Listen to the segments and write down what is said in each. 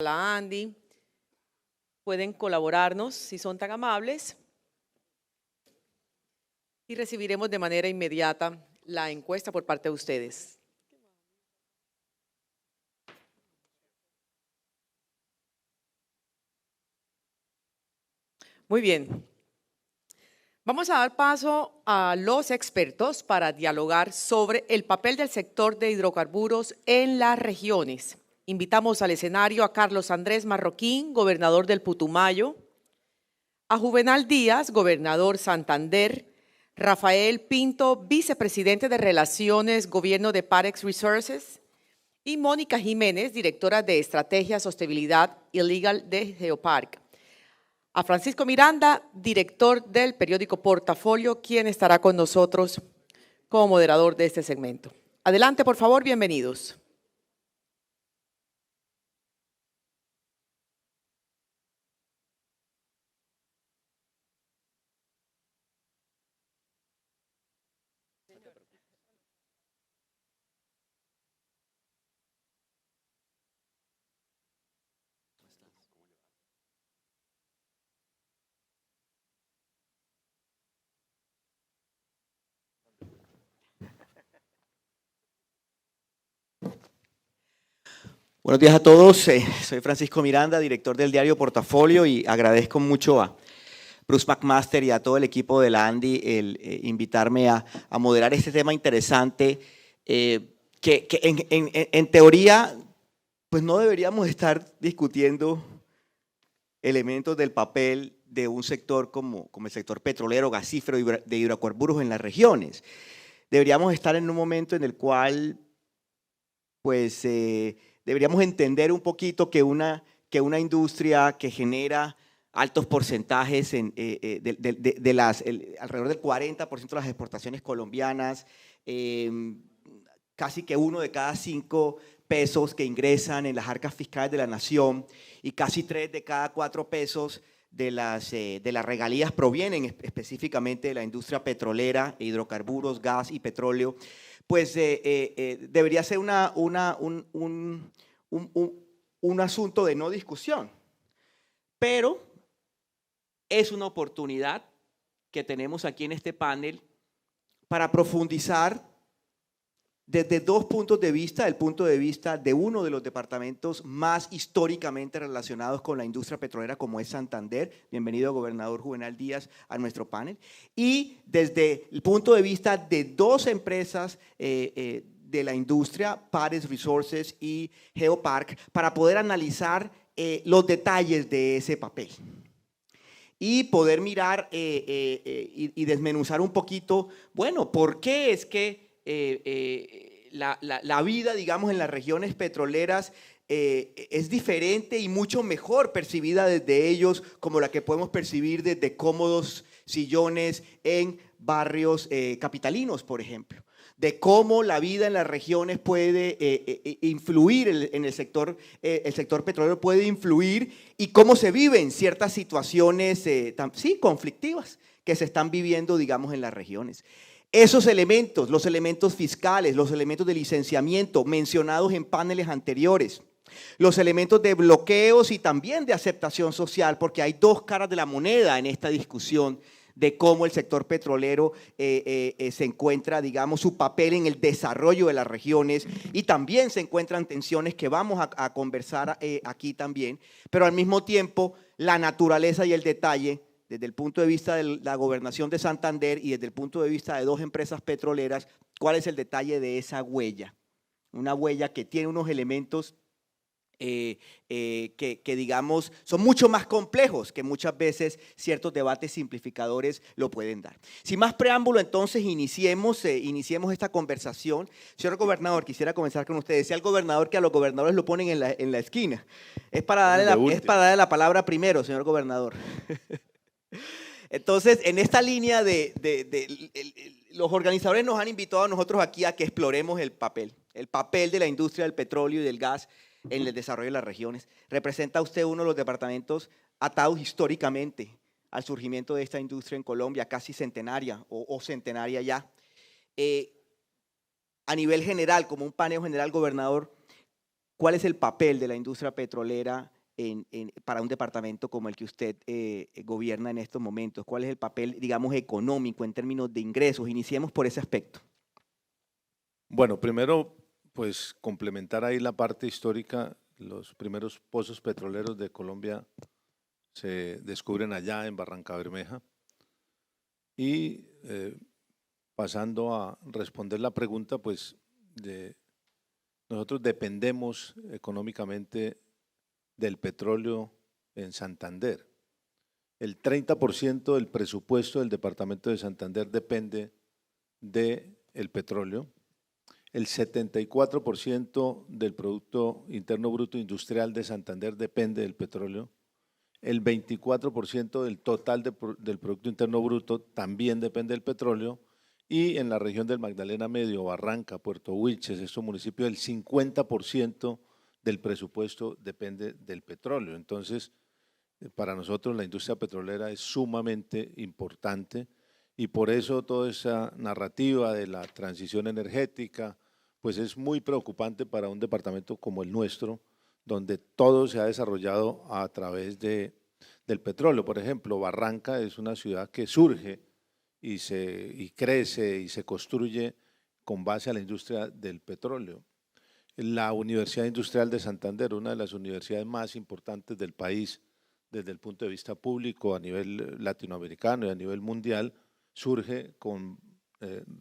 la ANDI pueden colaborarnos si son tan amables y recibiremos de manera inmediata la encuesta por parte de ustedes. Muy bien. Vamos a dar paso a los expertos para dialogar sobre el papel del sector de hidrocarburos en las regiones. Invitamos al escenario a Carlos Andrés Marroquín, gobernador del Putumayo, a Juvenal Díaz, gobernador Santander, Rafael Pinto, vicepresidente de Relaciones, Gobierno de Parex Resources, y Mónica Jiménez, directora de Estrategia, Sostenibilidad y Legal de Geopark. A Francisco Miranda, director del periódico Portafolio, quien estará con nosotros como moderador de este segmento. Adelante, por favor, bienvenidos. Buenos días a todos, soy Francisco Miranda, director del diario Portafolio, y agradezco mucho a Bruce McMaster y a todo el equipo de la ANDI el invitarme a moderar este tema interesante que en teoría pues no deberíamos estar discutiendo elementos del papel de un sector como el sector petrolero, gasífero y de hidrocarburos en las regiones. Deberíamos estar en un momento en el cual pues deberíamos entender un poquito que una industria que genera altos porcentajes alrededor del 40% de las exportaciones colombianas, casi que 1 de cada 5 pesos que ingresan en las arcas fiscales de la nación y casi 3 de cada 4 pesos de las regalías provienen específicamente de la industria petrolera, hidrocarburos, gas y petróleo, pues debería ser un asunto de no discusión. Pero es una oportunidad que tenemos aquí en este panel para profundizar desde 2 puntos de vista, el punto de vista de uno de los departamentos más históricamente relacionados con la industria petrolera, como es Santander. Bienvenido, gobernador Juvenal Díaz, a nuestro panel. Y desde el punto de vista de 2 empresas de la industria, Parex Resources y Geopark, para poder analizar los detalles de ese papel y poder mirar y desmenuzar un poquito, bueno, ¿por qué es que la vida, digamos, en las regiones petroleras es diferente y mucho mejor percibida desde ellos, como la que podemos percibir desde cómodos sillones en barrios capitalinos, por ejemplo? De cómo la vida en las regiones puede influir en el sector petrolero puede influir y cómo se viven ciertas situaciones, sí, conflictivas que se están viviendo, digamos, en las regiones. Esos elementos, los elementos fiscales, los elementos de licenciamiento mencionados en paneles anteriores, los elementos de bloqueos y también de aceptación social, porque hay 2 caras de la moneda en esta discusión de cómo el sector petrolero se encuentra, digamos, su papel en el desarrollo de las regiones, y también se encuentran tensiones que vamos a conversar aquí también, pero al mismo tiempo la naturaleza y el detalle desde el punto de vista de la gobernación de Santander y desde el punto de vista de 2 empresas petroleras, cuál es el detalle de esa huella. Una huella que tiene unos elementos que digamos son mucho más complejos que muchas veces ciertos debates simplificadores lo pueden dar. Sin más preámbulo, entonces iniciemos esta conversación. Señor gobernador, quisiera comenzar con usted. Decía el gobernador que a los gobernadores lo ponen en la esquina. Es para darle la palabra primero, señor gobernador. Entonces, en esta línea los organizadores nos han invitado a nosotros aquí a que exploremos el papel de la industria del petróleo y del gas en el desarrollo de las regiones. Representa usted uno de los departamentos atados históricamente al surgimiento de esta industria en Colombia, casi centenaria o centenaria ya. A nivel general, como un paneo general, gobernador, ¿Cuál es el papel de la industria petrolera para un departamento como el que usted gobierna en estos momentos? ¿Cuál es el papel, digamos, económico en términos de ingresos? Iniciemos por ese aspecto. Bueno, primero, pues complementar ahí la parte histórica. Los primeros pozos petroleros de Colombia se descubren allá en Barrancabermeja. Y pasando a responder la pregunta, pues nosotros dependemos económicamente del petróleo en Santander. El 30% del presupuesto del departamento de Santander depende del petróleo. El 74% del Producto Interno Bruto Industrial de Santander depende del petróleo. El 24% del total del Producto Interno Bruto también depende del petróleo. Y en la región del Magdalena Medio, Barranca, Puerto Wilches, estos municipios, el 50% del presupuesto depende del petróleo. Entonces, para nosotros la industria petrolera es sumamente importante y por eso toda esa narrativa de la transición energética pues es muy preocupante para un departamento como el nuestro, donde todo se ha desarrollado a través del petróleo. Por ejemplo, Barranca es una ciudad que surge y crece y se construye con base a la industria del petróleo. La Universidad Industrial de Santander, una de las universidades más importantes del país desde el punto de vista público a nivel latinoamericano y a nivel mundial, surge con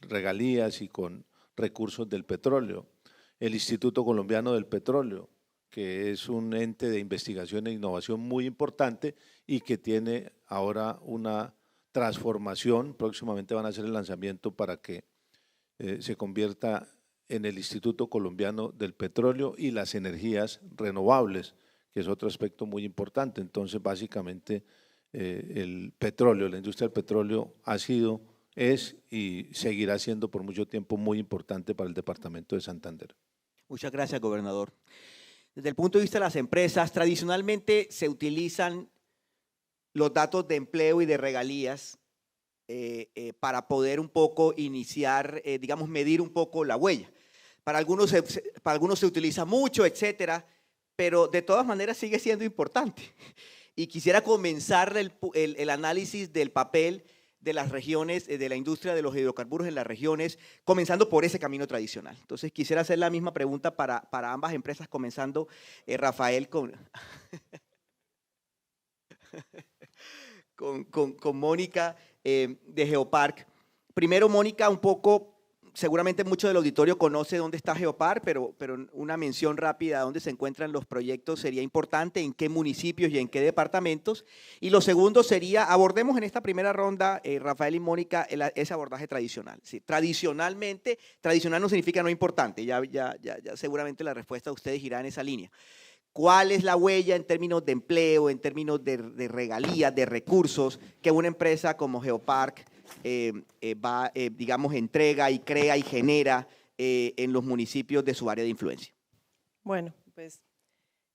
regalías y con recursos del petróleo. El Instituto Colombiano del Petróleo, que es un ente de investigación e innovación muy importante y que tiene ahora una transformación, próximamente van a hacer el lanzamiento para que se convierta en el Instituto Colombiano del Petróleo y las energías renovables, que es otro aspecto muy importante. Entonces, básicamente, el petróleo, la industria del petróleo ha sido, es y seguirá siendo por mucho tiempo muy importante para el departamento de Santander. Muchas gracias, gobernador. Desde el punto de vista de las empresas, tradicionalmente se utilizan los datos de empleo y de regalías para poder un poco iniciar, digamos, medir un poco la huella. Para algunos se utiliza mucho, etcétera, pero de todas maneras sigue siendo importante. Y quisiera comenzar el análisis del papel de las regiones, de la industria de los hidrocarburos en las regiones, comenzando por ese camino tradicional. Entonces, quisiera hacer la misma pregunta para ambas empresas, comenzando, Rafael, con Mónica de Geopark. Primero, Mónica, un poco, seguramente mucho del auditorio conoce dónde está Geopark, pero una mención rápida a dónde se encuentran los proyectos sería importante, en qué municipios y en qué departamentos. Y lo segundo sería, abordemos en esta primera ronda, Rafael y Mónica, ese abordaje tradicional. Sí, tradicionalmente, tradicional no significa no importante, ya seguramente la respuesta de ustedes irá en esa línea. ¿Cuál es la huella en términos de empleo, en términos de regalías, de recursos que una empresa como Geopark digamos, entrega y crea y genera en los municipios de su área de influencia? Bueno, pues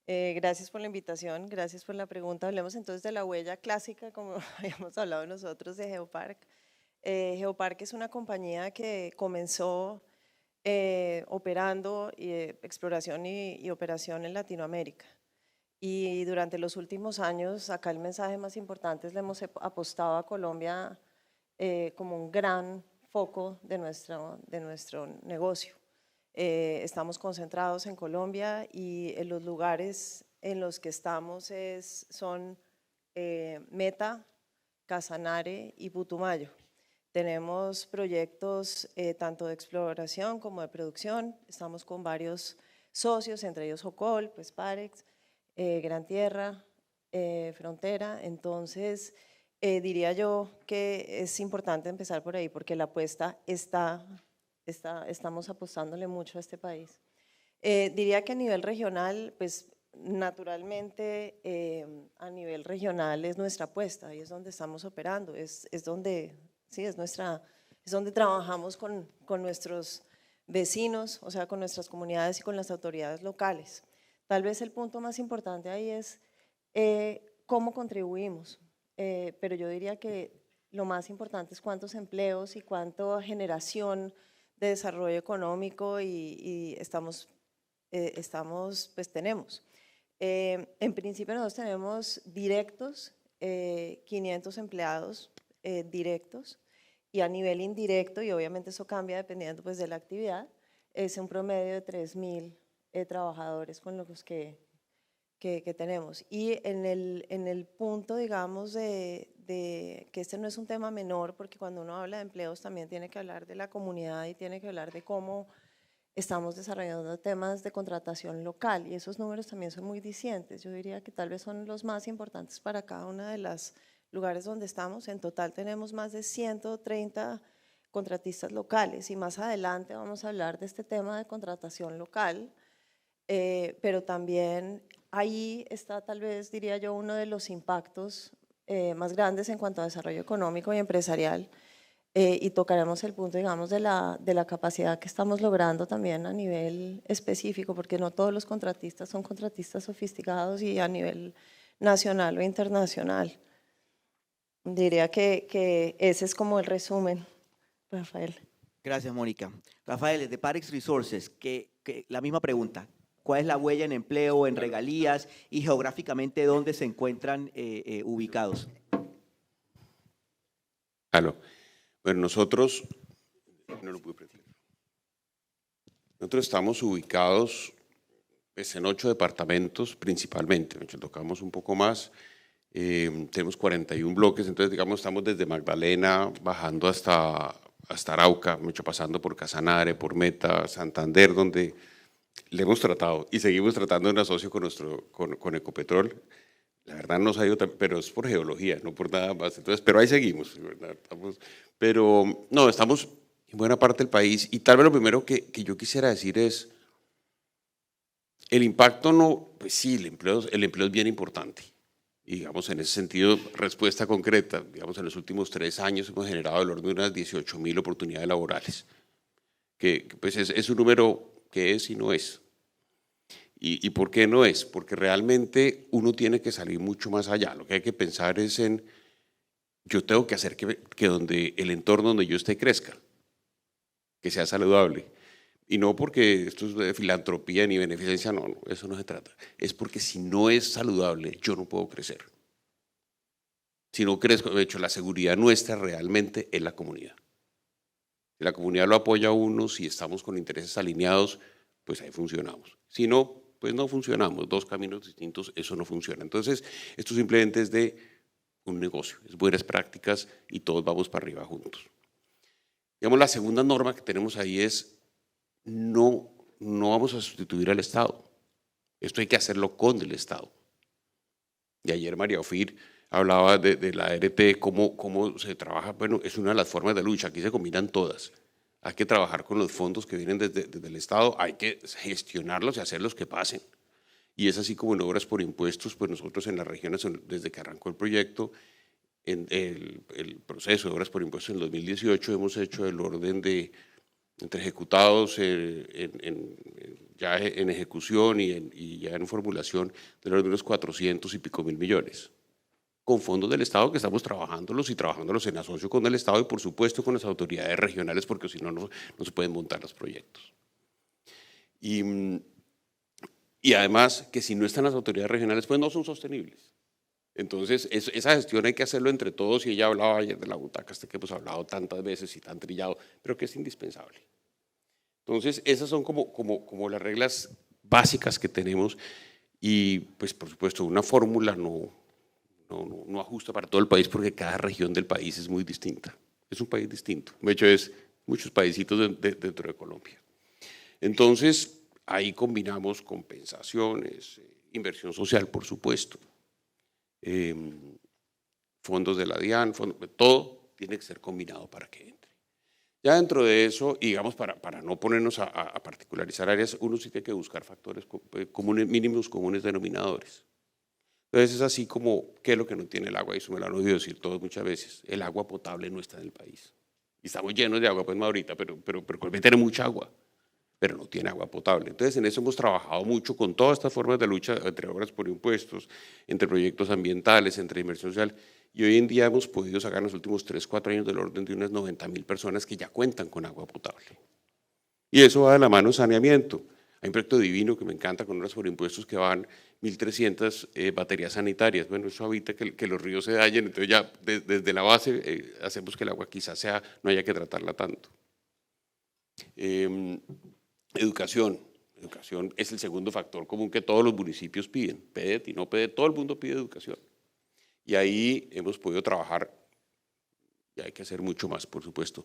gracias por la invitación, gracias por la pregunta. Hablemos entonces de la huella clásica, como habíamos hablado nosotros de Geopark. Geopark es una compañía que comenzó operando exploración y operación en Latinoamérica. Y durante los últimos años, acá el mensaje más importante es le hemos apostado a Colombia como un gran foco de nuestro negocio. Estamos concentrados en Colombia y en los lugares en los que estamos son Meta, Casanare y Putumayo. Tenemos proyectos tanto de exploración como de producción, estamos con varios socios, entre ellos Jocol, pues Parex, Gran Tierra, Frontera. Entonces diría yo que es importante empezar por ahí porque la apuesta estamos apostándole mucho a este país. Diría que a nivel regional, pues naturalmente a nivel regional es nuestra apuesta y es donde estamos operando, es donde, sí, es donde trabajamos con nuestros vecinos, o sea, con nuestras comunidades y con las autoridades locales. Tal vez el punto más importante ahí es cómo contribuimos, pero yo diría que lo más importante es cuántos empleos y cuánta generación de desarrollo económico y estamos tenemos. En principio nosotros tenemos directos, 500 empleados directos, y a nivel indirecto, y obviamente eso cambia dependiendo pues de la actividad, es un promedio de 3.000 trabajadores con los que tenemos. Y en el punto, digamos, de que este no es un tema menor, porque cuando uno habla de empleos también tiene que hablar de la comunidad y tiene que hablar de cómo estamos desarrollando temas de contratación local, y esos números también son muy dicientes. Yo diría que tal vez son los más importantes para cada uno de los lugares donde estamos. En total tenemos más de 130 contratistas locales, y más adelante vamos a hablar de este tema de contratación local, pero también ahí está, tal vez diría yo, uno de los impactos más grandes en cuanto a desarrollo económico y empresarial, y tocaremos el punto, digamos, de la capacidad que estamos logrando también a nivel específico, porque no todos los contratistas son contratistas sofisticados y a nivel nacional o internacional. Diría que ese es como el resumen, Rafael. Gracias, Mónica. Rafael, de Parex Resources, la misma pregunta. ¿Cuál es la huella en empleo, en regalías y geográficamente dónde se encuentran ubicados? Aló. Bueno, nosotros estamos ubicados pues, en 8 departamentos principalmente. Tocamos un poco más. Tenemos 41 bloques, entonces digamos estamos desde Magdalena bajando hasta Arauca, pasando por Casanare, por Meta, Santander, donde le hemos tratado y seguimos tratando de un asocio con Ecopetrol. La verdad nos ha ido, pero es por geología, no por nada más. Entonces, pero ahí seguimos, ¿verdad? Pero no, estamos en buena parte del país, y tal vez lo primero que yo quisiera decir es, el impacto no, pues sí, el empleo es bien importante. Y digamos, en ese sentido, respuesta concreta, digamos, en los últimos 3 años hemos generado el orden de unas 18.000 oportunidades laborales, que pues es un número que es y no es. ¿Y por qué no es? Porque realmente uno tiene que salir mucho más allá. Lo que hay que pensar es en, yo tengo que hacer que donde el entorno donde yo esté crezca, que sea saludable. Y no porque esto es de filantropía ni beneficencia, no, eso no se trata. Es porque si no es saludable, yo no puedo crecer. Si no crezco, de hecho, la seguridad nuestra realmente es la comunidad. Si la comunidad lo apoya a uno, si estamos con intereses alineados, pues ahí funcionamos. Si no, pues no funcionamos. 2 caminos distintos, eso no funciona. Entonces, esto simplemente es de un negocio, es buenas prácticas y todos vamos para arriba juntos. Digamos, la segunda norma que tenemos ahí es no vamos a sustituir al Estado. Esto hay que hacerlo con el Estado. Y ayer María Ofir hablaba de la ART, cómo se trabaja. Bueno, es una de las formas de lucha, aquí se combinan todas. Hay que trabajar con los fondos que vienen desde el Estado, hay que gestionarlos y hacerlos que pasen. Y es así como en obras por impuestos, pues nosotros en las regiones, desde que arrancó el proyecto, en el proceso de obras por impuestos en 2018, hemos hecho el orden de, entre ejecutados, ya en ejecución y ya en formulación, del orden de unos 400 y pico mil millones. Con fondos del Estado que estamos trabajándolos en asocio con el Estado y por supuesto con las autoridades regionales, porque si no, no se pueden montar los proyectos. Y además que si no están las autoridades regionales, pues no son sostenibles. Entonces, esa gestión hay que hacerlo entre todos, y ella hablaba ayer de la butaca, que hemos hablado tantas veces y tan trillado, pero que es indispensable. Entonces, esas son como las reglas básicas que tenemos, y pues por supuesto una fórmula no ajusta para todo el país, porque cada región del país es muy distinta. Es un país distinto. De hecho, es muchos paisitos dentro de Colombia. Entonces, ahí combinamos compensaciones, inversión social, por supuesto, fondos de la DIAN, todo tiene que ser combinado para que entre. Ya dentro de eso, y digamos, para no ponernos a particularizar áreas, uno sí tiene que buscar factores comunes, mínimos comunes denominadores. Entonces es así como, ¿qué es lo que no tiene el agua? Y eso me lo han oído decir todos muchas veces. El agua potable no está en el país. Y estamos llenos de agua, pues no ahorita, pero Colombia tiene mucha agua, pero no tiene agua potable. Entonces en eso hemos trabajado mucho con todas estas formas de lucha, entre obras por impuestos, entre proyectos ambientales, entre inversión social. Y hoy en día hemos podido sacar en los últimos 3, 4 años del orden de unas 90.000 personas que ya cuentan con agua potable. Y eso va de la mano de saneamiento. Hay un proyecto divino que me encanta con unos sobreimpuestos que van 1.300 baterías sanitarias. Bueno, eso evita que los ríos se dañen, entonces ya desde la base hacemos que el agua quizás no haya que tratarla tanto. Educación. Educación es el segundo factor común que todos los municipios piden. PEDET y no PEDET, todo el mundo pide educación. Y ahí hemos podido trabajar, y hay que hacer mucho más, por supuesto,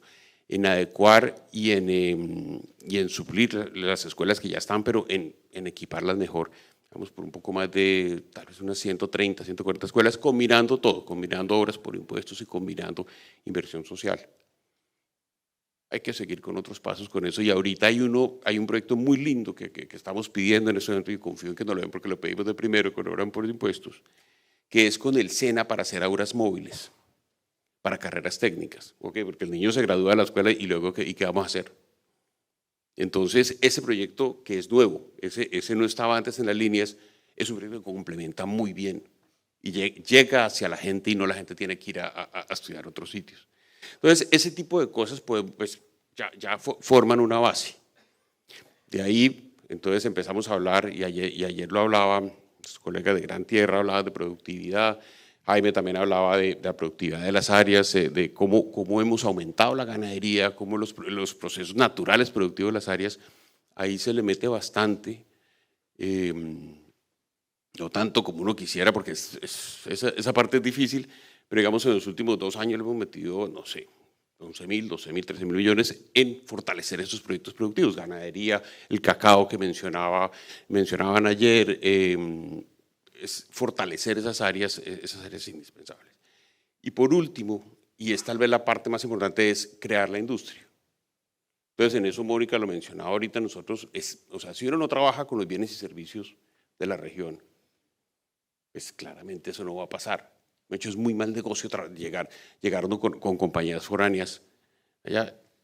en adecuar y en suplir las escuelas que ya están, pero en equiparlas mejor. Vamos por un poco más de tal vez unas 130, 140 escuelas, combinando todo, combinando obras por impuestos y combinando inversión social. Hay que seguir con otros pasos con eso, y ahorita hay un proyecto muy lindo que estamos pidiendo en este momento, y confío en que no lo ven porque lo pedimos de primero con obra por impuestos, que es con el SENA para hacer aulas móviles, para carreras técnicas, ¿ok? Porque el niño se gradúa de la escuela y luego, ¿y qué vamos a hacer? Entonces, ese proyecto que es nuevo, ese no estaba antes en las líneas, es un proyecto que complementa muy bien y llega hacia la gente y no la gente tiene que ir a estudiar a otros sitios. Entonces, ese tipo de cosas pues, ya forman una base. De ahí, entonces empezamos a hablar, y ayer lo hablaba, los colegas de Gran Tierra hablaban de productividad, Jaime también hablaba de la productividad de las áreas, de cómo hemos aumentado la ganadería, cómo los procesos naturales productivos de las áreas, ahí se le mete bastante, no tanto como uno quisiera, porque esa parte es difícil, pero digamos en los últimos 2 años le hemos metido, no sé, 11.000, 12.000, 13.000 millones en fortalecer esos proyectos productivos, ganadería, el cacao que mencionaban ayer, es fortalecer esas áreas indispensables. Y por último, y es tal vez la parte más importante, es crear la industria. Entonces, en eso Mónica lo mencionaba ahorita, nosotros, o sea, si uno no trabaja con los bienes y servicios de la región, pues claramente eso no va a pasar. De hecho, es muy mal negocio llegar con compañías foráneas.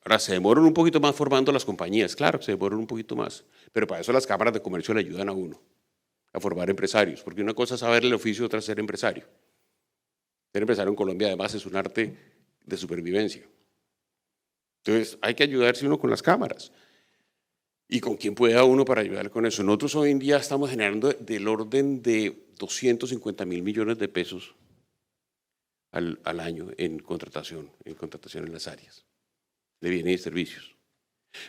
Ahora, se demoran un poquito más formando las compañías, claro, se demoran un poquito más, pero para eso las cámaras de comercio le ayudan a uno a formar empresarios, porque una cosa es saber el oficio, otra es ser empresario. Ser empresario en Colombia además es un arte de supervivencia. Entonces hay que ayudarse uno con las cámaras. ¿Y con quién pueda uno para ayudar con eso? Nosotros hoy en día estamos generando del orden de 250.000 millones de pesos al año en contratación en las áreas de bienes y servicios.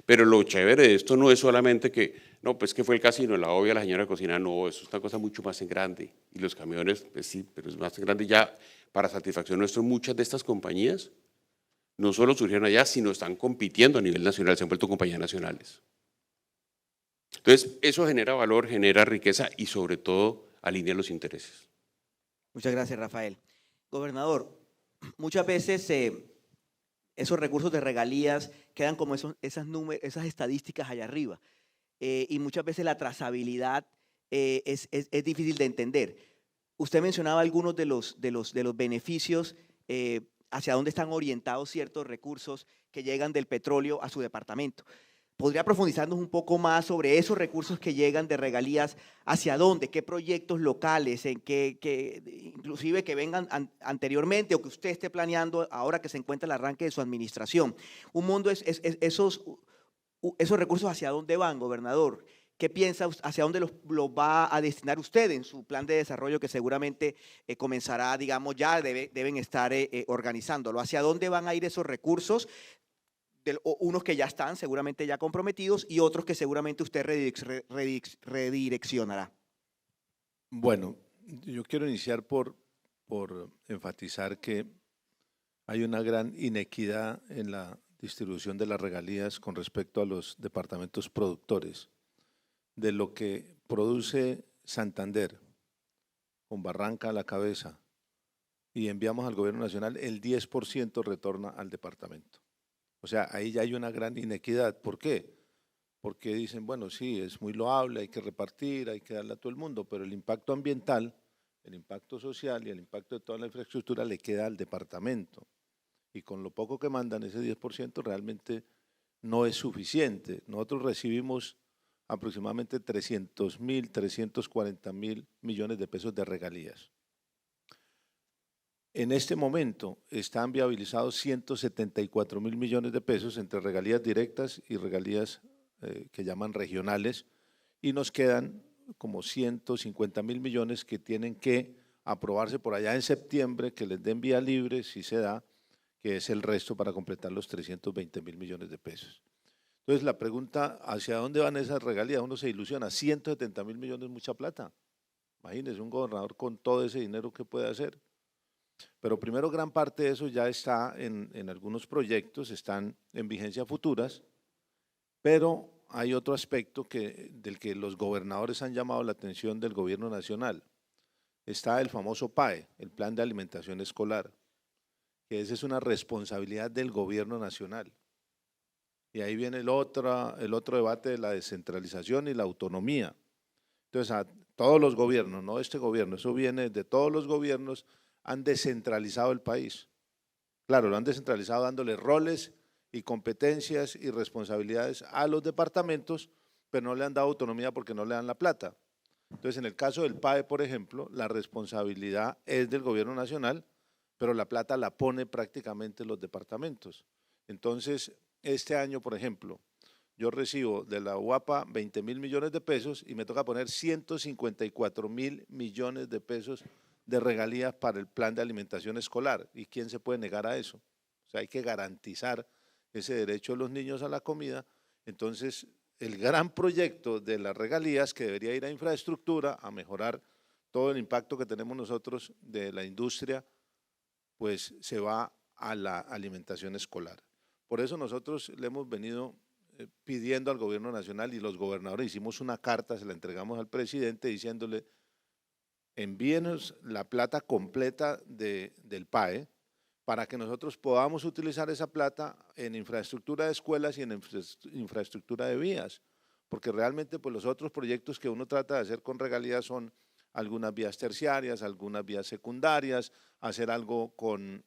Pero lo chévere de esto no es solamente que, no, pues que fue el casino, la obvia, la señora cocina, no, eso es una cosa mucho más en grande. Y los camiones, pues sí, pero es más en grande ya para satisfacción nuestra. Muchas de estas compañías no solo surgieron allá, sino están compitiendo a nivel nacional, se han vuelto compañías nacionales. Entonces, eso genera valor, genera riqueza y sobre todo alinea los intereses. Muchas gracias, Rafael. Gobernador, muchas veces esos recursos de regalías quedan como esas estadísticas allá arriba, y muchas veces la trazabilidad es difícil de entender. Usted mencionaba algunos de los beneficios, hacia dónde están orientados ciertos recursos que llegan del petróleo a su departamento. ¿Podría profundizarnos un poco más sobre esos recursos que llegan de regalías? ¿Hacia dónde? ¿Qué proyectos locales? ¿En qué inclusive que vengan anteriormente o que usted esté planeando ahora que se encuentra el arranque de su administración? Un mundo esos recursos, ¿hacia dónde van, gobernador? ¿Qué piensa, hacia dónde los va a destinar usted en su plan de desarrollo que seguramente comenzará, digamos, ya deben estar organizándolo? ¿Hacia dónde van a ir esos recursos? Unos que ya están seguramente ya comprometidos y otros que seguramente usted redireccionará. Bueno, yo quiero iniciar por enfatizar que hay una gran inequidad en la distribución de las regalías con respecto a los departamentos productores. De lo que produce Santander, con Barranca a la cabeza, y enviamos al gobierno nacional, el 10% retorna al departamento. O sea, ahí ya hay una gran inequidad. ¿Por qué? Porque dicen, bueno, sí, es muy loable, hay que repartir, hay que darle a todo el mundo, pero el impacto ambiental, el impacto social y el impacto de toda la infraestructura le queda al departamento. Y con lo poco que mandan, ese 10% realmente no es suficiente. Nosotros recibimos aproximadamente 300.000, 340.000 millones de pesos de regalías. En este momento están viabilizados 174.000 millones de pesos entre regalías directas y regalías que llaman regionales, y nos quedan como 150.000 millones que tienen que aprobarse por allá en septiembre, que les den vía libre, si se da, que es el resto para completar los 320.000 millones de pesos. Entonces la pregunta, ¿hacia dónde van esas regalías? Uno se ilusiona, 170.000 millones es mucha plata. Imagínense un gobernador con todo ese dinero que puede hacer. Pero primero gran parte de eso ya está en algunos proyectos, están en vigencia futuras, pero hay otro aspecto del que los gobernadores han llamado la atención del gobierno nacional. Está el famoso PAE, el Plan de Alimentación Escolar, que esa es una responsabilidad del gobierno nacional. Y ahí viene el otro debate de la descentralización y la autonomía. Entonces, a todos los gobiernos, no este gobierno, eso viene de todos los gobiernos, han descentralizado el país. Claro, lo han descentralizado dándole roles y competencias y responsabilidades a los departamentos, pero no le han dado autonomía porque no le dan la plata. Entonces, en el caso del PAE, por ejemplo, la responsabilidad es del gobierno nacional, pero la plata la pone prácticamente los departamentos. Entonces, este año, por ejemplo, yo recibo de la UAPA 20.000 millones de pesos y me toca poner 154.000 millones de pesos de regalías para el plan de alimentación escolar. ¿Y quién se puede negar a eso? O sea, hay que garantizar ese derecho de los niños a la comida. Entonces, el gran proyecto de las regalías que debería ir a infraestructura, a mejorar todo el impacto que tenemos nosotros de la industria, pues se va a la alimentación escolar. Por eso nosotros le hemos venido pidiendo al gobierno nacional y los gobernadores hicimos una carta, se la entregamos al presidente diciéndole envíenos la plata completa del PAE para que nosotros podamos utilizar esa plata en infraestructura de escuelas y en infraestructura de vías, porque realmente pues los otros proyectos que uno trata de hacer con regalías son algunas vías terciarias, algunas vías secundarias, hacer algo con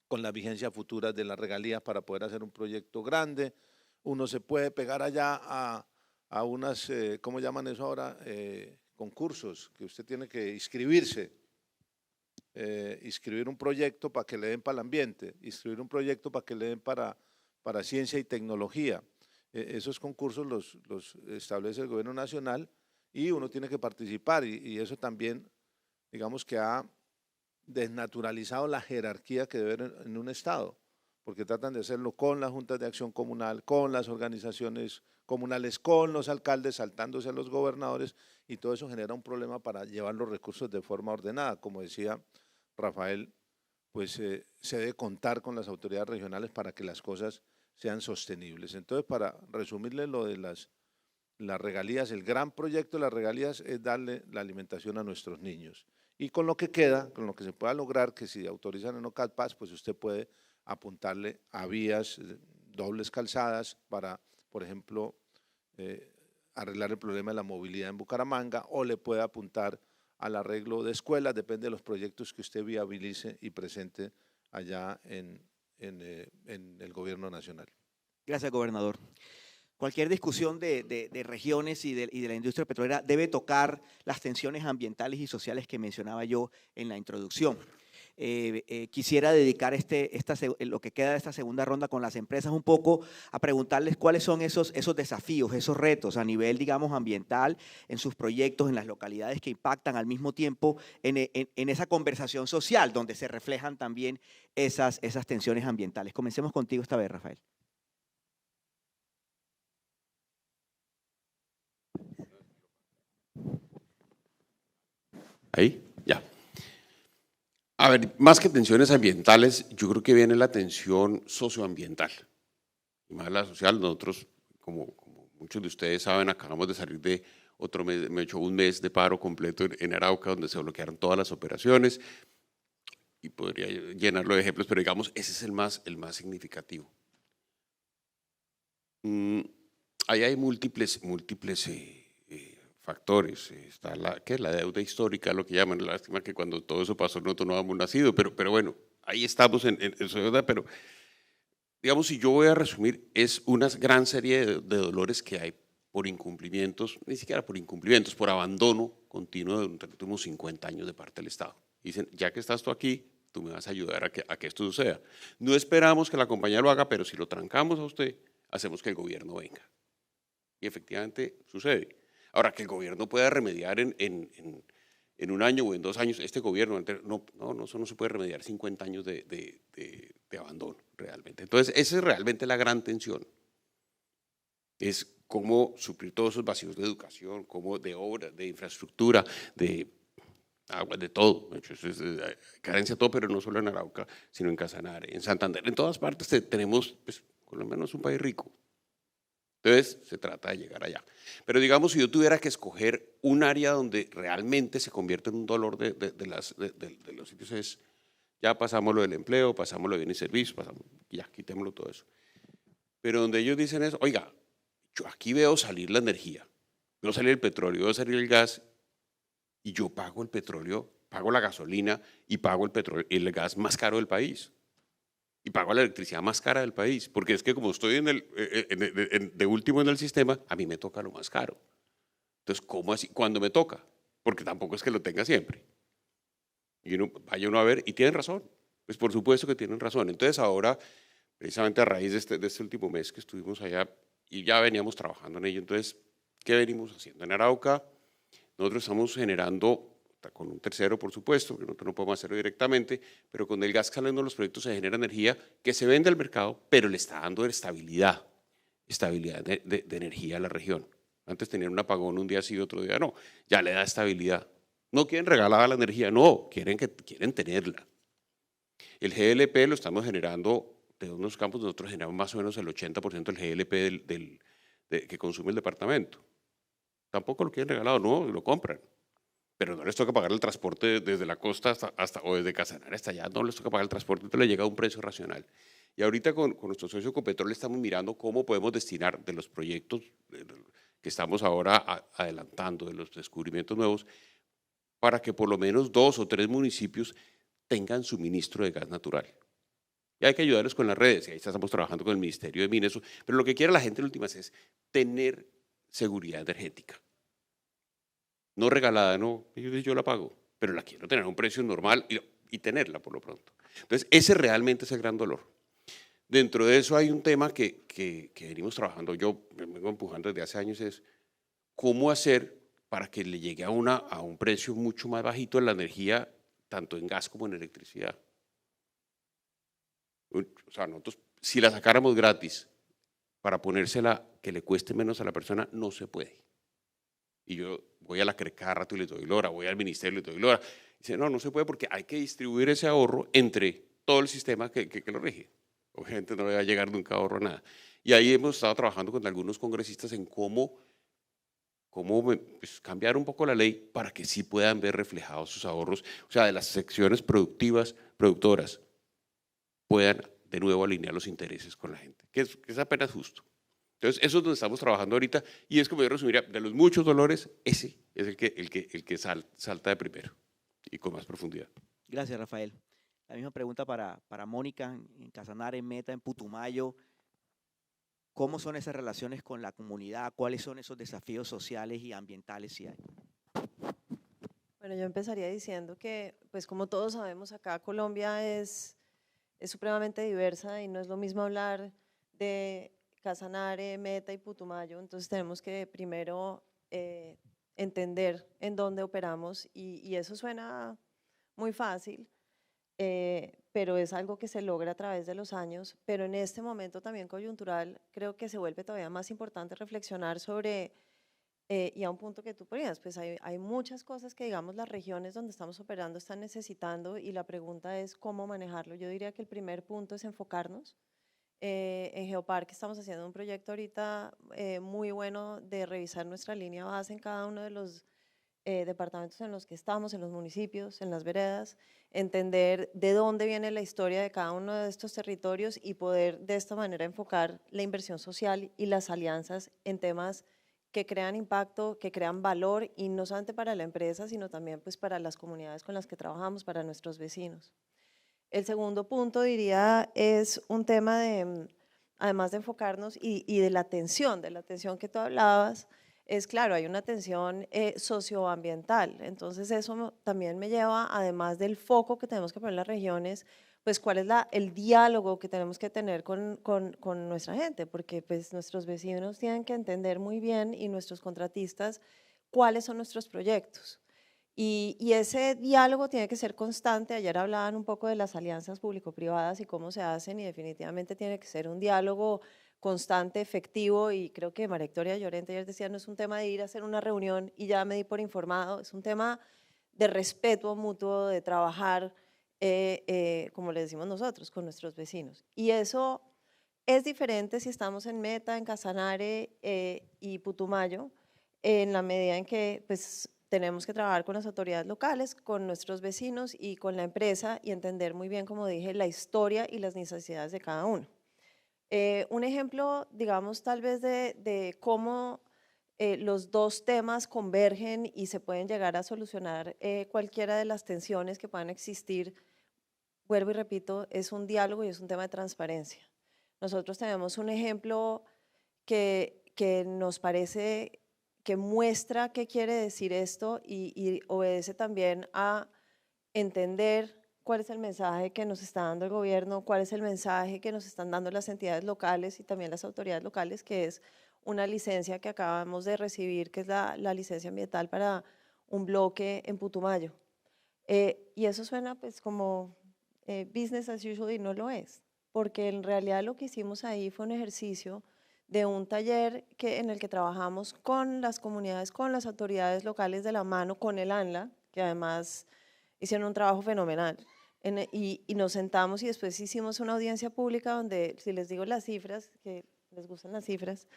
la vigencia futura de las regalías para poder hacer un proyecto grande. Uno se puede pegar allá a unas, ¿cómo llaman eso ahora? Concursos, que usted tiene que inscribirse, inscribir un proyecto para que le den para el ambiente, inscribir un proyecto para que le den para ciencia y tecnología. Esos concursos los establece el gobierno nacional y uno tiene que participar y eso también, digamos que ha desnaturalizado la jerarquía que debe haber en un estado, porque tratan de hacerlo con las juntas de acción comunal, con las organizaciones comunales, con los alcaldes, saltándose a los gobernadores, y todo eso genera un problema para llevar los recursos de forma ordenada. Como decía Rafael, pues se debe contar con las autoridades regionales para que las cosas sean sostenibles. Entonces, para resumirle lo de las regalías, el gran proyecto de las regalías es darle la alimentación a nuestros niños. Y con lo que queda, con lo que se pueda lograr, que si autorizan en OCADPAS, pues usted puede apuntarle a vías dobles calzadas para, por ejemplo, arreglar el problema de la movilidad en Bucaramanga, o le puede apuntar al arreglo de escuelas, depende de los proyectos que usted viabilice y presente allá en el gobierno nacional. Gracias, gobernador. Cualquier discusión de regiones y de la industria petrolera debe tocar las tensiones ambientales y sociales que mencionaba yo en la introducción. Quisiera dedicar lo que queda de esta segunda ronda con las empresas un poco a preguntarles cuáles son esos desafíos, esos retos a nivel, digamos, ambiental, en sus proyectos, en las localidades que impactan al mismo tiempo en esa conversación social donde se reflejan también esas tensiones ambientales. Comencemos contigo esta vez, Rafael. Ahí, ya. A ver, más que tensiones ambientales, yo creo que viene la tensión socioambiental. Y más la social, nosotros, como muchos de ustedes saben, acabamos de salir de otro mes, me echó un mes de paro completo en Arauca, donde se bloquearon todas las operaciones, y podría llenarlo de ejemplos, pero digamos, ese es el más significativo. Ahí hay múltiples factores. Está la deuda histórica, lo que llaman. Lástima que cuando todo eso pasó nosotros no habíamos nacido, pero bueno, ahí estamos en su deuda. Pero digamos, si yo voy a resumir, es una gran serie de dolores que hay por incumplimientos, ni siquiera por incumplimientos, por abandono continuo durante los últimos 50 años de parte del Estado. Dicen, ya que estás tú aquí, tú me vas a ayudar a que esto suceda. No esperamos que la compañía lo haga, pero si lo trancamos a usted, hacemos que el gobierno venga. Y efectivamente sucede. Ahora, que el gobierno pueda remediar en un año o en 2 años, este gobierno, eso no se puede remediar 50 años de abandono realmente. Entonces, esa es realmente la gran tensión. Es cómo suplir todos esos vacíos de educación, cómo de obra, de infraestructura, de agua, de todo. De hecho, carencia de todo, pero no solo en Arauca, sino en Casanare, en Santander. En todas partes tenemos, pues, por lo menos un país rico. Entonces, se trata de llegar allá. Pero digamos, si yo tuviera que escoger un área donde realmente se convierte en un dolor de los sitios, es, ya pasamos lo del empleo, pasamos lo de bienes y servicios, ya quitémoslo todo eso. Pero donde ellos dicen es, oiga, yo aquí veo salir la energía, veo salir el petróleo, veo salir el gas, y yo pago el petróleo, pago la gasolina y pago el gas más caro del país. Y pago la electricidad más cara del país, porque es que como estoy de último en el sistema, a mí me toca lo más caro. Entonces, ¿cómo así? ¿Cuándo me toca? Porque tampoco es que lo tenga siempre. Y vaya uno a ver, y tienen razón, pues por supuesto que tienen razón. Entonces ahora, precisamente a raíz de este último mes que estuvimos allá, y ya veníamos trabajando en ello, entonces, ¿qué venimos haciendo? En Arauca, nosotros estamos generando, con un tercero, por supuesto, que nosotros no podemos hacerlo directamente, pero con el gas que salen de los proyectos se genera energía que se vende al mercado, pero le está dando estabilidad de energía a la región. Antes tenían un apagón un día sí, otro día no, ya le da estabilidad. No quieren regalar la energía, no, quieren tenerla. El GLP lo estamos generando de unos campos, nosotros generamos más o menos el 80% del GLP que consume el departamento. Tampoco lo quieren regalado, no, lo compran. Pero no les toca pagar el transporte desde la costa o desde Casanare hasta allá, no les toca pagar el transporte, entonces le llega a un precio racional. Y ahorita con nuestro socio Ecopetrol estamos mirando cómo podemos destinar de los proyectos que estamos ahora adelantando, de los descubrimientos nuevos, para que por lo menos 2 o 3 municipios tengan suministro de gas natural. Y hay que ayudarles con las redes, y ahí estamos trabajando con el Ministerio de Minas, pero lo que quiere la gente en últimas es tener seguridad energética. No regalada, no, yo la pago, pero la quiero tener a un precio normal y tenerla por lo pronto. Entonces, ese realmente es el gran dolor. Dentro de eso hay un tema que venimos trabajando, yo me vengo empujando desde hace años, es cómo hacer para que le llegue a un precio mucho más bajito en la energía, tanto en gas como en electricidad. O sea, nosotros, si la sacáramos gratis para ponérsela que le cueste menos a la persona, no se puede. Y yo voy a la CRE cada rato y le doy lora, voy al ministerio y le doy lora. Dice, no se puede porque hay que distribuir ese ahorro entre todo el sistema que lo rige. Obviamente no le va a llegar nunca ahorro a nada. Y ahí hemos estado trabajando con algunos congresistas en cómo pues, cambiar un poco la ley para que sí puedan ver reflejados sus ahorros, o sea, de las secciones productoras, puedan de nuevo alinear los intereses con la gente, que es apenas justo. Entonces, eso es donde estamos trabajando ahorita y es como yo resumiría, de los muchos dolores, ese es el que salta de primero y con más profundidad. Gracias, Rafael. La misma pregunta para Mónica, en Casanare, en Meta, en Putumayo. ¿Cómo son esas relaciones con la comunidad? ¿Cuáles son esos desafíos sociales y ambientales si hay? Bueno, yo empezaría diciendo que, pues como todos sabemos, acá Colombia es supremamente diversa y no es lo mismo hablar de Casanare, Meta y Putumayo, entonces tenemos que primero entender en dónde operamos y eso suena muy fácil, pero es algo que se logra a través de los años, pero en este momento también coyuntural creo que se vuelve todavía más importante reflexionar sobre, y a un punto que tú ponías, pues hay muchas cosas que digamos las regiones donde estamos operando están necesitando y la pregunta es cómo manejarlo. Yo diría que el primer punto es enfocarnos. En Geoparque estamos haciendo un proyecto ahorita muy bueno de revisar nuestra línea base en cada uno de los departamentos en los que estamos, en los municipios, en las veredas, entender de dónde viene la historia de cada uno de estos territorios y poder de esta manera enfocar la inversión social y las alianzas en temas que crean impacto, que crean valor y no solamente para la empresa, sino también pues para las comunidades con las que trabajamos, para nuestros vecinos. El segundo punto, diría, es un tema de, además de enfocarnos y de la atención que tú hablabas, es claro, hay una atención socioambiental, entonces eso también me lleva, además del foco que tenemos que poner en las regiones, pues cuál es el diálogo que tenemos que tener con nuestra gente, porque pues nuestros vecinos tienen que entender muy bien y nuestros contratistas cuáles son nuestros proyectos. Y ese diálogo tiene que ser constante. Ayer hablaban un poco de las alianzas público-privadas y cómo se hacen, y definitivamente tiene que ser un diálogo constante, efectivo, y creo que María Victoria Llorente ayer decía, no es un tema de ir a hacer una reunión y ya me di por informado, es un tema de respeto mutuo, de trabajar, como le decimos nosotros, con nuestros vecinos. Y eso es diferente si estamos en Meta, en Casanare y Putumayo, en la medida en que pues, tenemos que trabajar con las autoridades locales, con nuestros vecinos y con la empresa y entender muy bien, como dije, la historia y las necesidades de cada uno. Un ejemplo, digamos, tal vez de cómo los dos temas convergen y se pueden llegar a solucionar cualquiera de las tensiones que puedan existir, vuelvo y repito, es un diálogo y es un tema de transparencia. Nosotros tenemos un ejemplo que nos parece que muestra qué quiere decir esto y obedece también a entender cuál es el mensaje que nos está dando el gobierno, cuál es el mensaje que nos están dando las entidades locales y también las autoridades locales, que es una licencia que acabamos de recibir, que es la licencia ambiental para un bloque en Putumayo. Y eso suena pues como business as usual y no lo es, porque en realidad lo que hicimos ahí fue un ejercicio de un taller en el que trabajamos con las comunidades, con las autoridades locales de la mano, con el ANLA, que además hicieron un trabajo fenomenal. Y nos sentamos y después hicimos una audiencia pública donde, si les digo las cifras, que les gustan las cifras,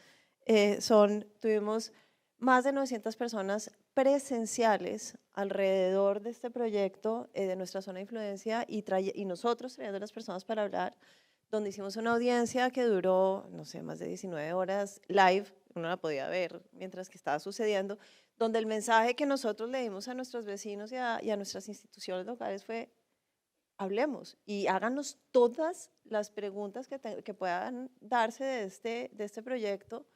tuvimos más de 900 personas presenciales alrededor de este proyecto de nuestra zona de influencia y nosotros trayendo a las personas para hablar, donde hicimos una audiencia que duró, no sé, más de 19 horas live, uno la podía ver mientras que estaba sucediendo, donde el mensaje que nosotros le dimos a nuestros vecinos y a nuestras instituciones locales fue, hablemos y háganos todas las preguntas que puedan darse de este proyecto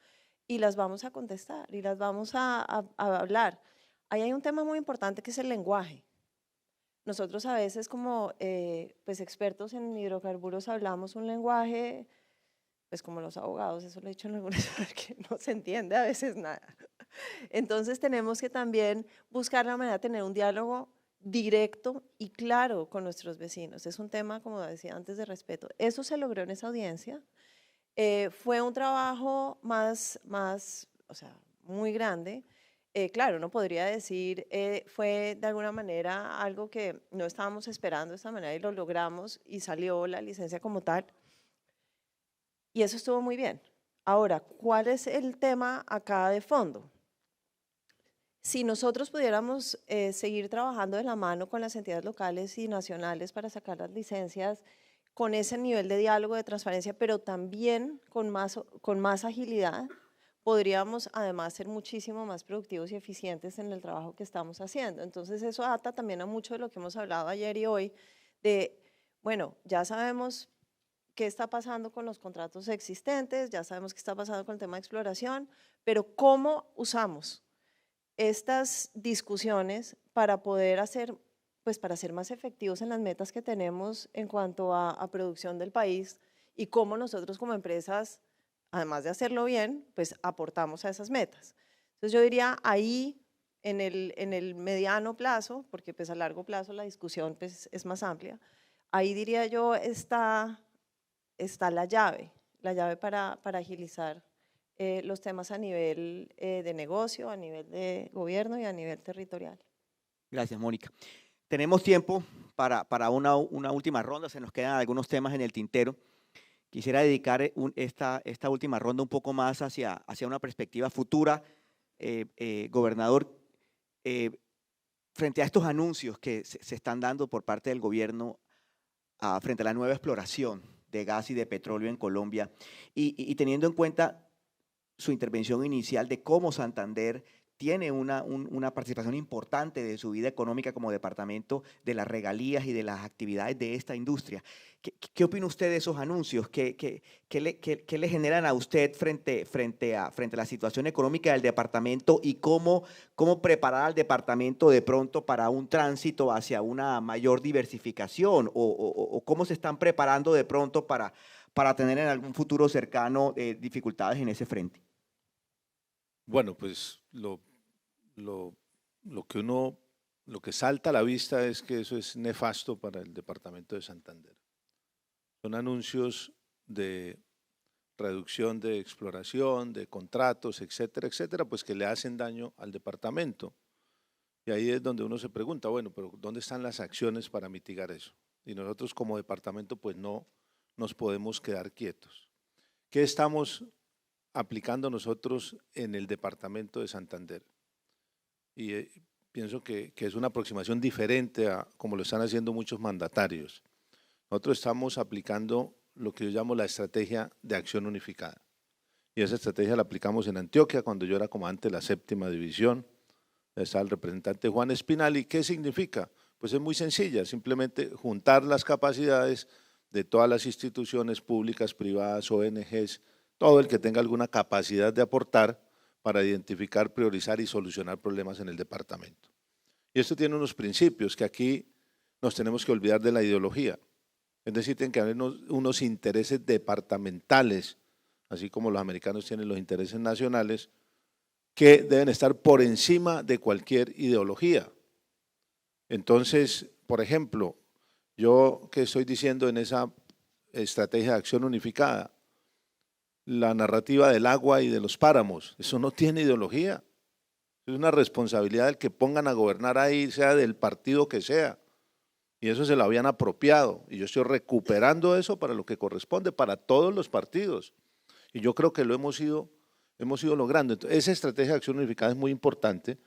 y las vamos a contestar y las vamos a hablar. Ahí hay un tema muy importante que es el lenguaje. Nosotros a veces como pues expertos en hidrocarburos hablamos un lenguaje, pues como los abogados, eso lo he dicho en algunas veces, que no se entiende a veces nada. Entonces tenemos que también buscar la manera de tener un diálogo directo y claro con nuestros vecinos. Es un tema, como decía antes, de respeto. Eso se logró en esa audiencia. Fue un trabajo o sea, muy grande. Claro, uno podría decir, fue de alguna manera algo que no estábamos esperando de esta manera y lo logramos y salió la licencia como tal. Y eso estuvo muy bien. Ahora, ¿cuál es el tema acá de fondo? Si nosotros pudiéramos seguir trabajando de la mano con las entidades locales y nacionales para sacar las licencias con ese nivel de diálogo, de transparencia, pero también con más agilidad, podríamos además ser muchísimo más productivos y eficientes en el trabajo que estamos haciendo. Entonces eso ata también a mucho de lo que hemos hablado ayer y hoy, de, bueno, ya sabemos qué está pasando con los contratos existentes, ya sabemos qué está pasando con el tema de exploración, pero ¿cómo usamos estas discusiones para poder hacer, pues para ser más efectivos en las metas que tenemos en cuanto a producción del país y cómo nosotros como empresas, además de hacerlo bien, pues aportamos a esas metas? Entonces yo diría ahí en el mediano plazo, porque pues a largo plazo la discusión pues es más amplia, ahí diría yo está la llave para agilizar los temas a nivel de negocio, a nivel de gobierno y a nivel territorial. Gracias, Mónica. Tenemos tiempo para una última ronda, se nos quedan algunos temas en el tintero. Quisiera dedicar esta última ronda un poco más hacia una perspectiva futura. Gobernador, frente a estos anuncios que se están dando por parte del gobierno frente a la nueva exploración de gas y de petróleo en Colombia y teniendo en cuenta su intervención inicial de cómo Santander tiene una participación importante de su vida económica como departamento, de las regalías y de las actividades de esta industria. ¿Qué opina usted de esos anuncios? ¿Qué le generan a usted frente a la situación económica del departamento y cómo preparar al departamento de pronto para un tránsito hacia una mayor diversificación o cómo se están preparando de pronto para tener en algún futuro cercano dificultades en ese frente? Bueno, pues lo que salta a la vista es que eso es nefasto para el departamento de Santander. Son anuncios de reducción de exploración, de contratos, etcétera, etcétera, pues que le hacen daño al departamento. Y ahí es donde uno se pregunta, bueno, pero ¿dónde están las acciones para mitigar eso? Y nosotros como departamento pues no nos podemos quedar quietos. ¿Qué estamos aplicando nosotros en el departamento de Santander? Y pienso que es una aproximación diferente a como lo están haciendo muchos mandatarios. Nosotros estamos aplicando lo que yo llamo la estrategia de acción unificada. Y esa estrategia la aplicamos en Antioquia cuando yo era comandante de la 7ª división. Está el representante Juan Espinal. ¿Y qué significa? Pues es muy sencilla, simplemente juntar las capacidades de todas las instituciones públicas, privadas, ONGs, todo el que tenga alguna capacidad de aportar para identificar, priorizar y solucionar problemas en el departamento. Y esto tiene unos principios que aquí nos tenemos que olvidar de la ideología. Es decir, tienen que haber unos intereses departamentales, así como los americanos tienen los intereses nacionales, que deben estar por encima de cualquier ideología. Entonces, por ejemplo, yo que estoy diciendo en esa estrategia de acción unificada, la narrativa del agua y de los páramos, eso no tiene ideología, es una responsabilidad del que pongan a gobernar ahí, sea del partido que sea, y eso se lo habían apropiado, y yo estoy recuperando eso para lo que corresponde, para todos los partidos, y yo creo que lo hemos ido logrando. Entonces, esa estrategia de acción unificada es muy importante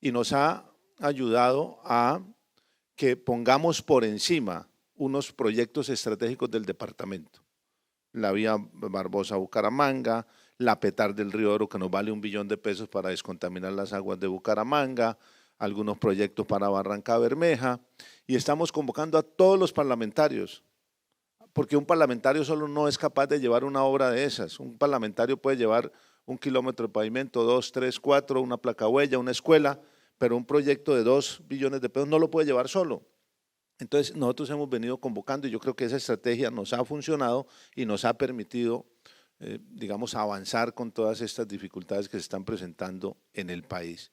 y nos ha ayudado a que pongamos por encima unos proyectos estratégicos del departamento. La vía Barbosa-Bucaramanga, la Petar del Río Oro, que nos vale $1 billón para descontaminar las aguas de Bucaramanga, algunos proyectos para Barranca Bermeja, y estamos convocando a todos los parlamentarios, porque un parlamentario solo no es capaz de llevar una obra de esas. Un parlamentario puede llevar 1 kilómetro de pavimento, 2, 3, 4, una placahuella, una escuela, pero un proyecto de $2 billones no lo puede llevar solo. Entonces, nosotros hemos venido convocando y yo creo que esa estrategia nos ha funcionado y nos ha permitido, digamos, avanzar con todas estas dificultades que se están presentando en el país.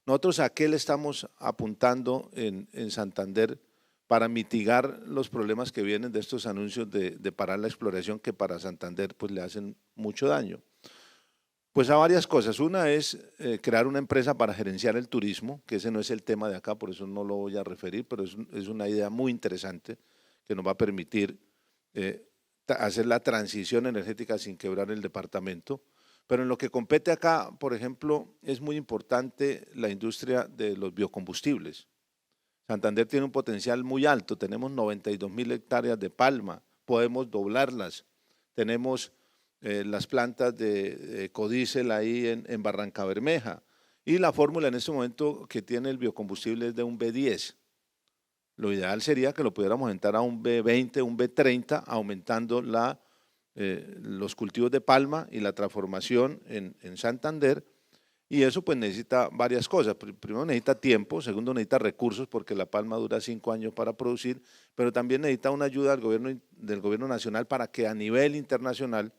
Nosotros a qué le estamos apuntando en Santander para mitigar los problemas que vienen de estos anuncios de parar la exploración que para Santander pues le hacen mucho daño. Pues a varias cosas. Una es crear una empresa para gerenciar el turismo, que ese no es el tema de acá, por eso no lo voy a referir, pero es una idea muy interesante que nos va a permitir hacer la transición energética sin quebrar el departamento. Pero en lo que compete acá, por ejemplo, es muy importante la industria de los biocombustibles. Santander tiene un potencial muy alto, tenemos 92.000 hectáreas de palma, podemos doblarlas, tenemos las plantas de ecodiesel ahí en Barranca Bermeja y la fórmula en este momento que tiene el biocombustible es de un B10. Lo ideal sería que lo pudiéramos aumentar a un B20, un B30, aumentando los cultivos de palma y la transformación en Santander, y eso pues necesita varias cosas. Primero necesita tiempo, segundo necesita recursos porque la palma dura 5 años para producir, pero también necesita una ayuda del gobierno nacional para que a nivel internacional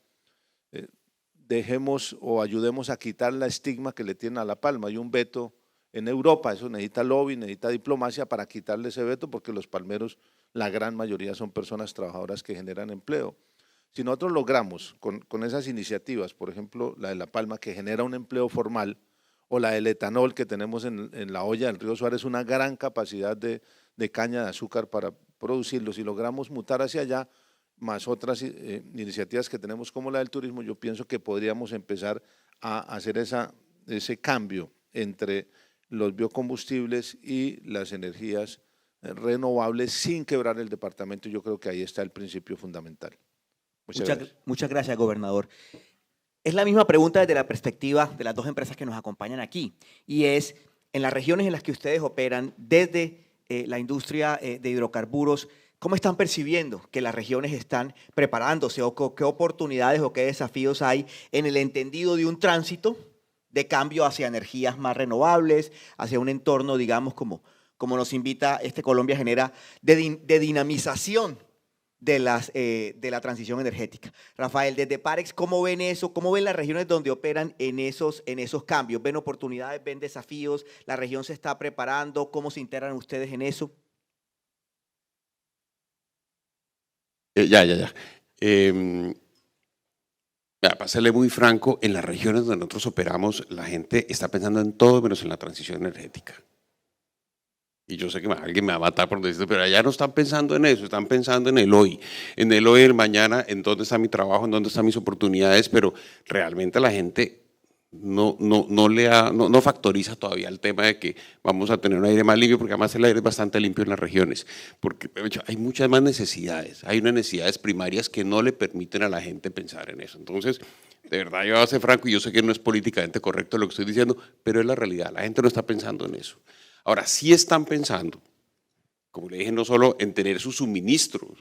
dejemos o ayudemos a quitar la estigma que le tienen a la palma. Hay un veto en Europa, eso necesita lobby, necesita diplomacia para quitarle ese veto porque los palmeros, la gran mayoría son personas trabajadoras que generan empleo. Si nosotros logramos con esas iniciativas, por ejemplo, la de la palma que genera un empleo formal, o la del etanol que tenemos en la olla del río Suárez, una gran capacidad de caña de azúcar para producirlo, si logramos mutar hacia allá, más otras iniciativas que tenemos como la del turismo, yo pienso que podríamos empezar a hacer ese cambio entre los biocombustibles y las energías renovables sin quebrar el departamento. Yo creo que ahí está el principio fundamental. Muchas gracias, gobernador. Es la misma pregunta desde la perspectiva de las dos empresas que nos acompañan aquí, y es, en las regiones en las que ustedes operan, desde la industria de hidrocarburos, ¿cómo están percibiendo que las regiones están preparándose o qué oportunidades o qué desafíos hay en el entendido de un tránsito de cambio hacia energías más renovables, hacia un entorno, digamos, como nos invita Colombia Genera, de dinamización de la transición energética? Rafael, desde Parex, ¿cómo ven eso? ¿Cómo ven las regiones donde operan en esos cambios? ¿Ven oportunidades, ven desafíos? ¿La región se está preparando? ¿Cómo se integran ustedes en eso? Ya. Para serle muy franco, en las regiones donde nosotros operamos, la gente está pensando en todo menos en la transición energética. Y yo sé que alguien me va a matar por decirlo, pero allá no están pensando en eso, están pensando en el hoy, el mañana, en dónde está mi trabajo, en dónde están mis oportunidades, pero realmente la gente no factoriza todavía el tema de que vamos a tener un aire más limpio, porque además el aire es bastante limpio en las regiones, porque de hecho, hay muchas más necesidades, hay unas necesidades primarias que no le permiten a la gente pensar en eso. Entonces, de verdad, yo voy a ser franco, y yo sé que no es políticamente correcto lo que estoy diciendo, pero es la realidad, la gente no está pensando en eso. Ahora, sí están pensando, como le dije, no solo en tener su suministro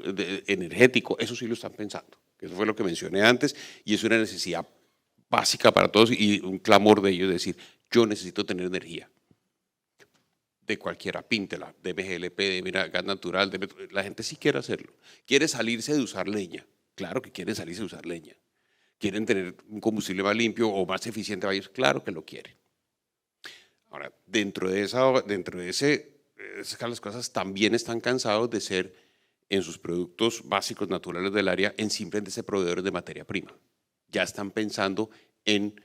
energético, eso sí lo están pensando, eso fue lo que mencioné antes, y es una necesidad básica para todos y un clamor de ellos, decir, yo necesito tener energía, de cualquiera, píntela, de MGLP, de gas natural, la gente sí quiere hacerlo, quiere salirse de usar leña, claro que quieren salirse de usar leña, quieren tener un combustible más limpio o más eficiente para ellos, claro que lo quieren. Ahora, dentro de las cosas también están cansados de ser, en sus productos básicos naturales del área, en simplemente ser proveedores de materia prima. Ya están pensando en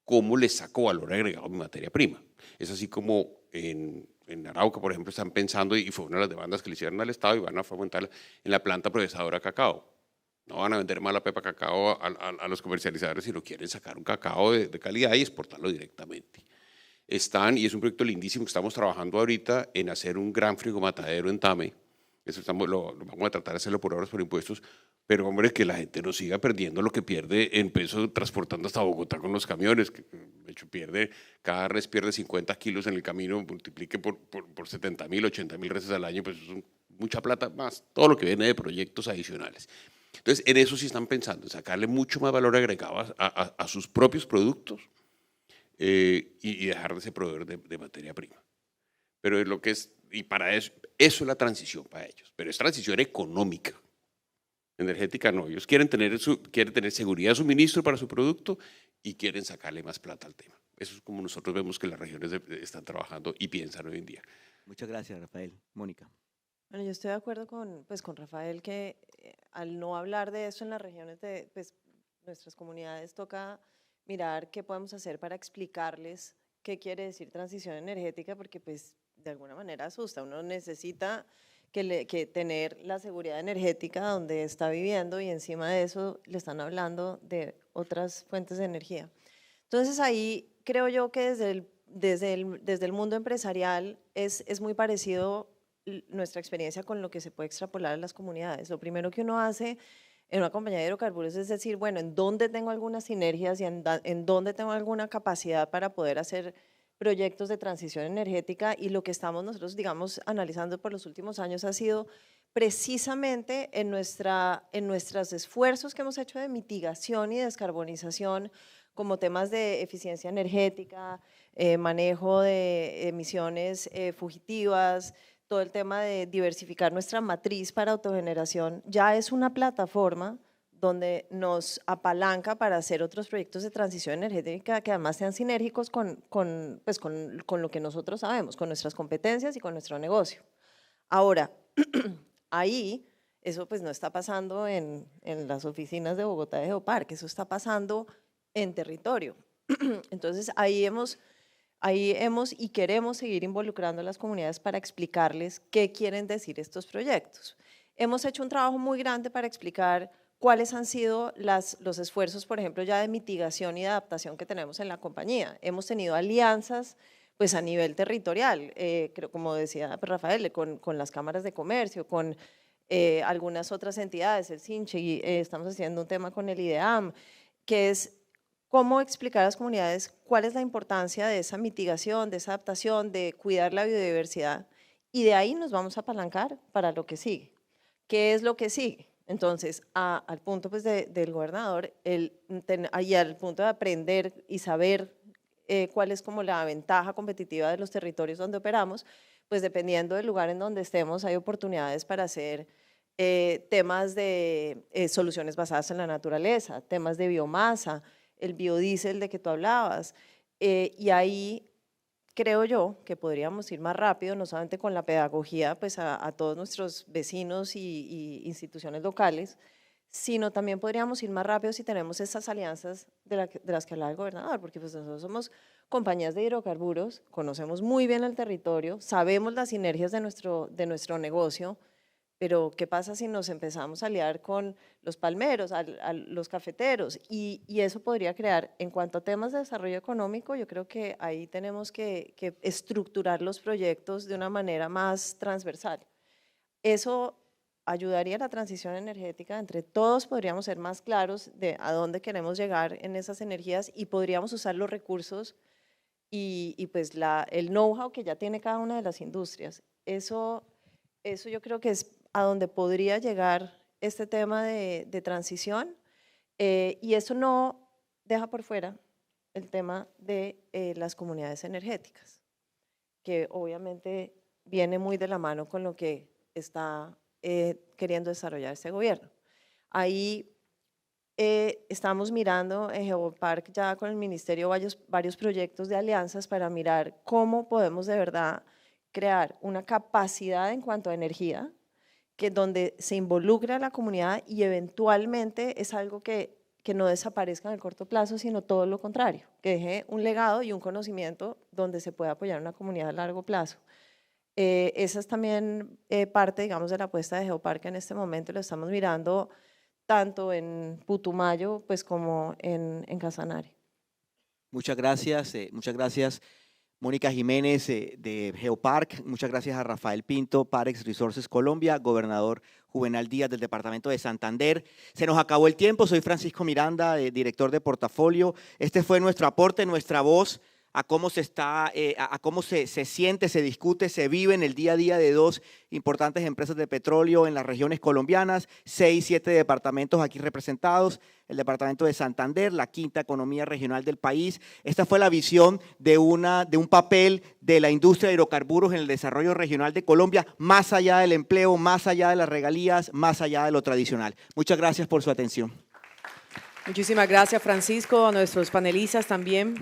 cómo les saco valor agregado a mi materia prima. Es así como en Arauca, por ejemplo, están pensando, y fue una de las demandas que le hicieron al Estado, y van a fomentar en la planta procesadora de cacao. No van a vender más la pepa cacao a los comercializadores, sino quieren sacar un cacao de calidad y exportarlo directamente. Y es un proyecto lindísimo que estamos trabajando ahorita en hacer un gran frigomatadero en Tame. Eso lo vamos a tratar de hacerlo por horas por impuestos, pero hombre, que la gente no siga perdiendo lo que pierde en peso transportando hasta Bogotá con los camiones, que de hecho cada res pierde 50 kilos en el camino, multiplique por 70.000, 80.000 reses al año, pues eso es mucha plata más, todo lo que viene de proyectos adicionales. Entonces, en eso sí están pensando, en sacarle mucho más valor agregado a sus propios productos, y dejar de ser proveedor de materia prima. Pero es lo que es, y para eso es la transición para ellos, pero es transición económica. Energética no, ellos quieren tener seguridad de suministro para su producto y quieren sacarle más plata al tema. Eso es como nosotros vemos que las regiones están trabajando y piensan hoy en día. Muchas gracias, Rafael. Mónica. Bueno, yo estoy de acuerdo con Rafael que al no hablar de eso en las regiones pues, nuestras comunidades toca mirar qué podemos hacer para explicarles qué quiere decir transición energética, porque pues de alguna manera asusta. Uno necesita que tener la seguridad energética donde está viviendo, y encima de eso le están hablando de otras fuentes de energía. Entonces ahí creo yo que desde el mundo empresarial es muy parecido nuestra experiencia con lo que se puede extrapolar a las comunidades. Lo primero que uno hace en una compañía de hidrocarburos es decir, bueno, ¿en dónde tengo algunas sinergias y en dónde tengo alguna capacidad para poder hacer proyectos de transición energética? Y lo que estamos nosotros, digamos, analizando por los últimos años ha sido precisamente en nuestros esfuerzos que hemos hecho de mitigación y descarbonización, como temas de eficiencia energética, manejo de emisiones fugitivas, todo el tema de diversificar nuestra matriz para autogeneración, ya es una plataforma donde nos apalanca para hacer otros proyectos de transición energética que además sean sinérgicos con lo que nosotros sabemos, con nuestras competencias y con nuestro negocio. Ahora, ahí, eso pues no está pasando en las oficinas de Bogotá de Geoparque, eso está pasando en territorio. Entonces, ahí hemos y queremos seguir involucrando a las comunidades para explicarles qué quieren decir estos proyectos. Hemos hecho un trabajo muy grande para explicar cuáles han sido los esfuerzos, por ejemplo, ya de mitigación y de adaptación que tenemos en la compañía. Hemos tenido alianzas pues a nivel territorial, creo, como decía Rafael, con las cámaras de comercio, con algunas otras entidades, el SINCHE, y estamos haciendo un tema con el IDEAM, que es cómo explicar a las comunidades cuál es la importancia de esa mitigación, de esa adaptación, de cuidar la biodiversidad, y de ahí nos vamos a apalancar para lo que sigue. ¿Qué es lo que sigue? Entonces, al punto pues, del gobernador, y al punto de aprender y saber cuál es como la ventaja competitiva de los territorios donde operamos, pues dependiendo del lugar en donde estemos, hay oportunidades para hacer temas de soluciones basadas en la naturaleza, temas de biomasa, el biodiesel de que tú hablabas, y ahí creo yo que podríamos ir más rápido, no solamente con la pedagogía pues a todos nuestros vecinos y instituciones locales, sino también podríamos ir más rápido si tenemos esas alianzas de las que hablaba el gobernador, porque pues nosotros somos compañías de hidrocarburos, conocemos muy bien el territorio, sabemos las sinergias de nuestro negocio, pero ¿qué pasa si nos empezamos a aliar con los palmeros, a los cafeteros? Y eso podría crear, en cuanto a temas de desarrollo económico, yo creo que ahí tenemos que estructurar los proyectos de una manera más transversal. Eso ayudaría a la transición energética, entre todos podríamos ser más claros de a dónde queremos llegar en esas energías y podríamos usar los recursos y pues el know-how que ya tiene cada una de las industrias. Eso yo creo que es a donde podría llegar este tema de transición, y eso no deja por fuera el tema de las comunidades energéticas, que obviamente viene muy de la mano con lo que está queriendo desarrollar este gobierno. Ahí estamos mirando en Geopark ya con el ministerio varios proyectos de alianzas para mirar cómo podemos de verdad crear una capacidad en cuanto a energía, donde se involucre a la comunidad y eventualmente es algo que no desaparezca en el corto plazo, sino todo lo contrario, que deje un legado y un conocimiento donde se pueda apoyar a una comunidad a largo plazo. Esa es también parte, digamos, de la apuesta de Geoparque en este momento, lo estamos mirando tanto en Putumayo pues, como en Casanare. Muchas gracias. Mónica Jiménez de Geopark, muchas gracias a Rafael Pinto, Parex Resources Colombia, gobernador Juvenal Díaz del departamento de Santander. Se nos acabó el tiempo, soy Francisco Miranda, director de portafolio. Este fue nuestro aporte, nuestra voz a cómo se siente, se discute, se vive en el día a día de dos importantes empresas de petróleo en las regiones colombianas, 6, 7 departamentos aquí representados, el departamento de Santander, la quinta economía regional del país. Esta fue la visión de un papel de la industria de hidrocarburos en el desarrollo regional de Colombia, más allá del empleo, más allá de las regalías, más allá de lo tradicional. Muchas gracias por su atención. Muchísimas gracias, Francisco, a nuestros panelistas también